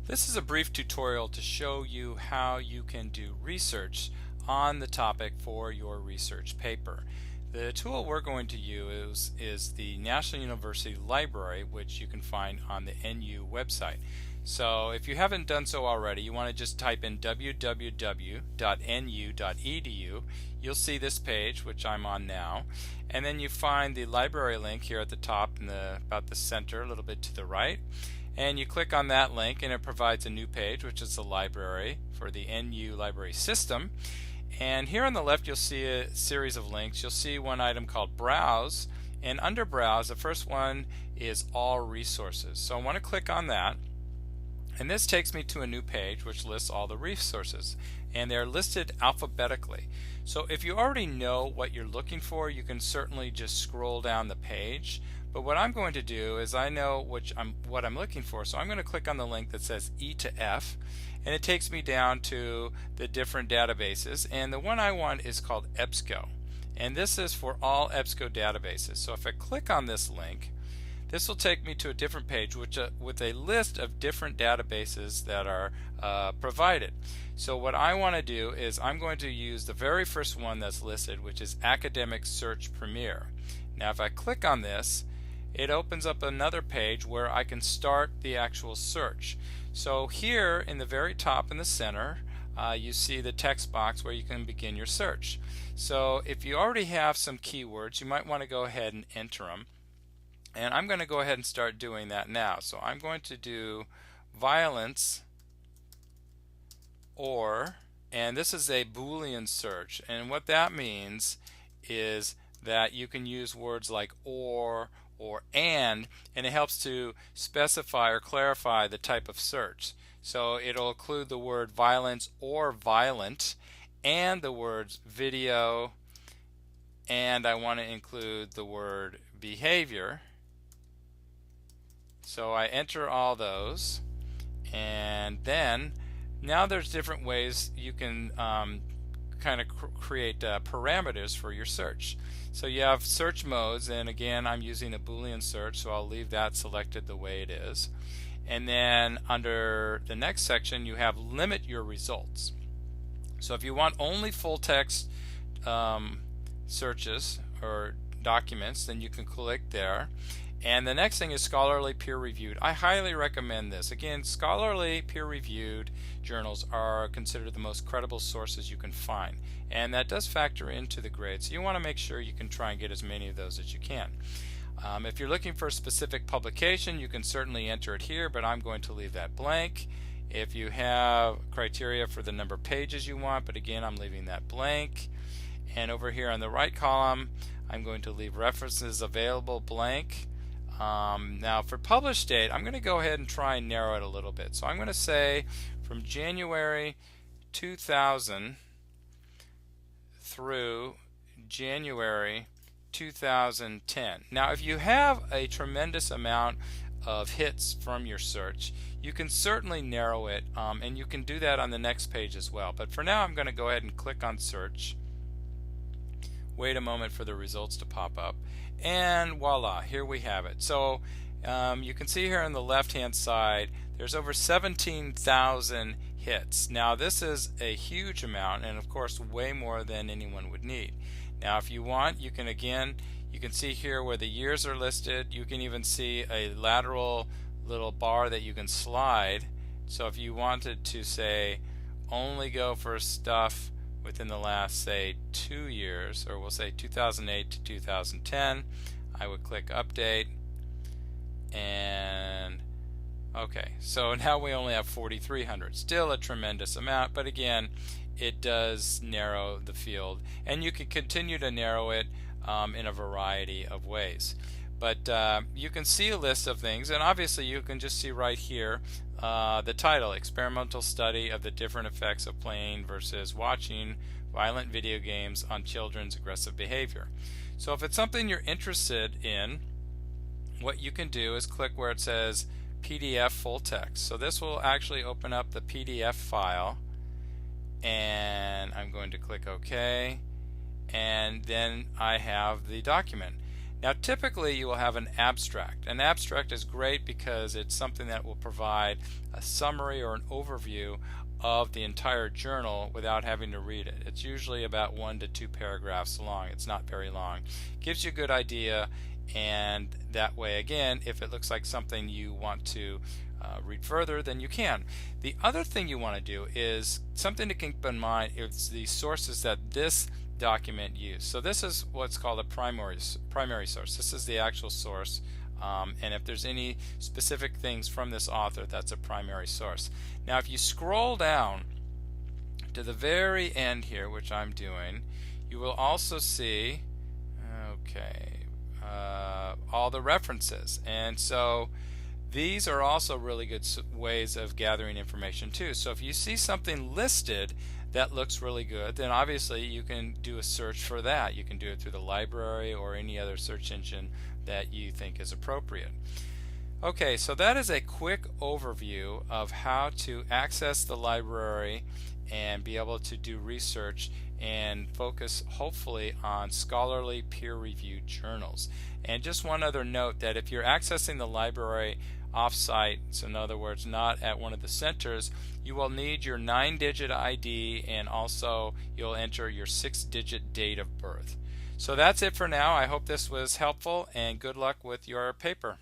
This is a brief tutorial to show you how you can do research on the topic for your research paper. The tool we're going to use is the National University Library, which you can find on the NU website. So if you haven't done so already, you want to just type in www.nu.edu. You'll see this page, which I'm on now, and then you find the library link here at the top in about the center, a little bit to the right. And you click on that link and it provides a new page, which is the library for the NU library system. And here on the left you'll see a series of links. You'll see one item called Browse, and under Browse the first one is All Resources. So I want to click on that, and this takes me to a new page which lists all the resources, and they're listed alphabetically. So if you already know what you're looking for, you can certainly just scroll down the page. But what I'm going to do is I know what I'm looking for, so I'm going to click on the link that says E to F, and it takes me down to the different databases, and the one I want is called EBSCO, and this is for all EBSCO databases. So if I click on this link, this will take me to a different page with a list of different databases that are provided. So what I want to do is I'm going to use the very first one that's listed, which is Academic Search Premier. Now if I click on this, it opens up another page where I can start the actual search. So here in the very top in the center, you see the text box where you can begin your search. So if you already have some keywords, you might want to go ahead and enter them. And I'm going to go ahead and start doing that now. So I'm going to do violence or, and this is a Boolean search, and what that means is that you can use words like or and it helps to specify or clarify the type of search. So it'll include the word violence or violent and the words video, and I want to include the word behavior. So I enter all those, and then now there's different ways you can kind of create parameters for your search. So you have search modes, and again I'm using a Boolean search, so I'll leave that selected the way it is. And then under the next section you have limit your results. So if you want only full text searches or documents, then you can click there. And the next thing is scholarly peer reviewed. I highly recommend this. Again, scholarly peer reviewed journals are considered the most credible sources you can find, and that does factor into the grade, so you want to make sure you can try and get as many of those as you can. If you're looking for a specific publication, you can certainly enter it here, but I'm going to leave that blank. If you have criteria for the number of pages you want, but again I'm leaving that blank. And over here on the right column I'm going to leave references available blank. Now for published date, I'm going to go ahead and try and narrow it a little bit. So I'm going to say from January 2000 through January 2010. Now if you have a tremendous amount of hits from your search, you can certainly narrow it, and you can do that on the next page as well. But for now I'm going to go ahead and click on search. Wait a moment for the results to pop up, and voila, here we have it. So you can see here on the left hand side there's over 17,000 hits. Now this is a huge amount, and of course way more than anyone would need. Now if you want, you can see here where the years are listed. You can even see a lateral little bar that you can slide. So if you wanted to say only go for stuff within the last, say, 2 years, or we'll say 2008 to 2010, I would click update, and okay, so now we only have 4,300. Still a tremendous amount, but again it does narrow the field, and you can continue to narrow it in a variety of ways. But you can see a list of things, and obviously you can just see right here the title, Experimental Study of the Different Effects of Playing versus Watching Violent Video Games on Children's Aggressive Behavior. So if it's something you're interested in, what you can do is click where it says PDF full text. So this will actually open up the PDF file, and I'm going to click OK, and then I have the document. Now typically you will have an abstract. An abstract is great because it's something that will provide a summary or an overview of the entire journal without having to read it. It's usually about 1 to 2 paragraphs long. It's not very long. Gives you a good idea, and that way again, if it looks like something you want to read further, then you can. The other thing you want to do is something to keep in mind is the sources that this document used. So this is what's called a primary source. This is the actual source, and if there's any specific things from this author, that's a primary source. Now if you scroll down to the very end here, which I'm doing, you will also see all the references, and so these are also really good ways of gathering information too. So if you see something listed that looks really good, then obviously you can do a search for that. You can do it through the library or any other search engine that you think is appropriate. Okay, so that is a quick overview of how to access the library and be able to do research and focus hopefully on scholarly peer-reviewed journals. And just one other note, that if you're accessing the library off-site, so in other words not at one of the centers, you will need your 9-digit ID, and also you'll enter your 6-digit date of birth. So that's it for now. I hope this was helpful, and good luck with your paper.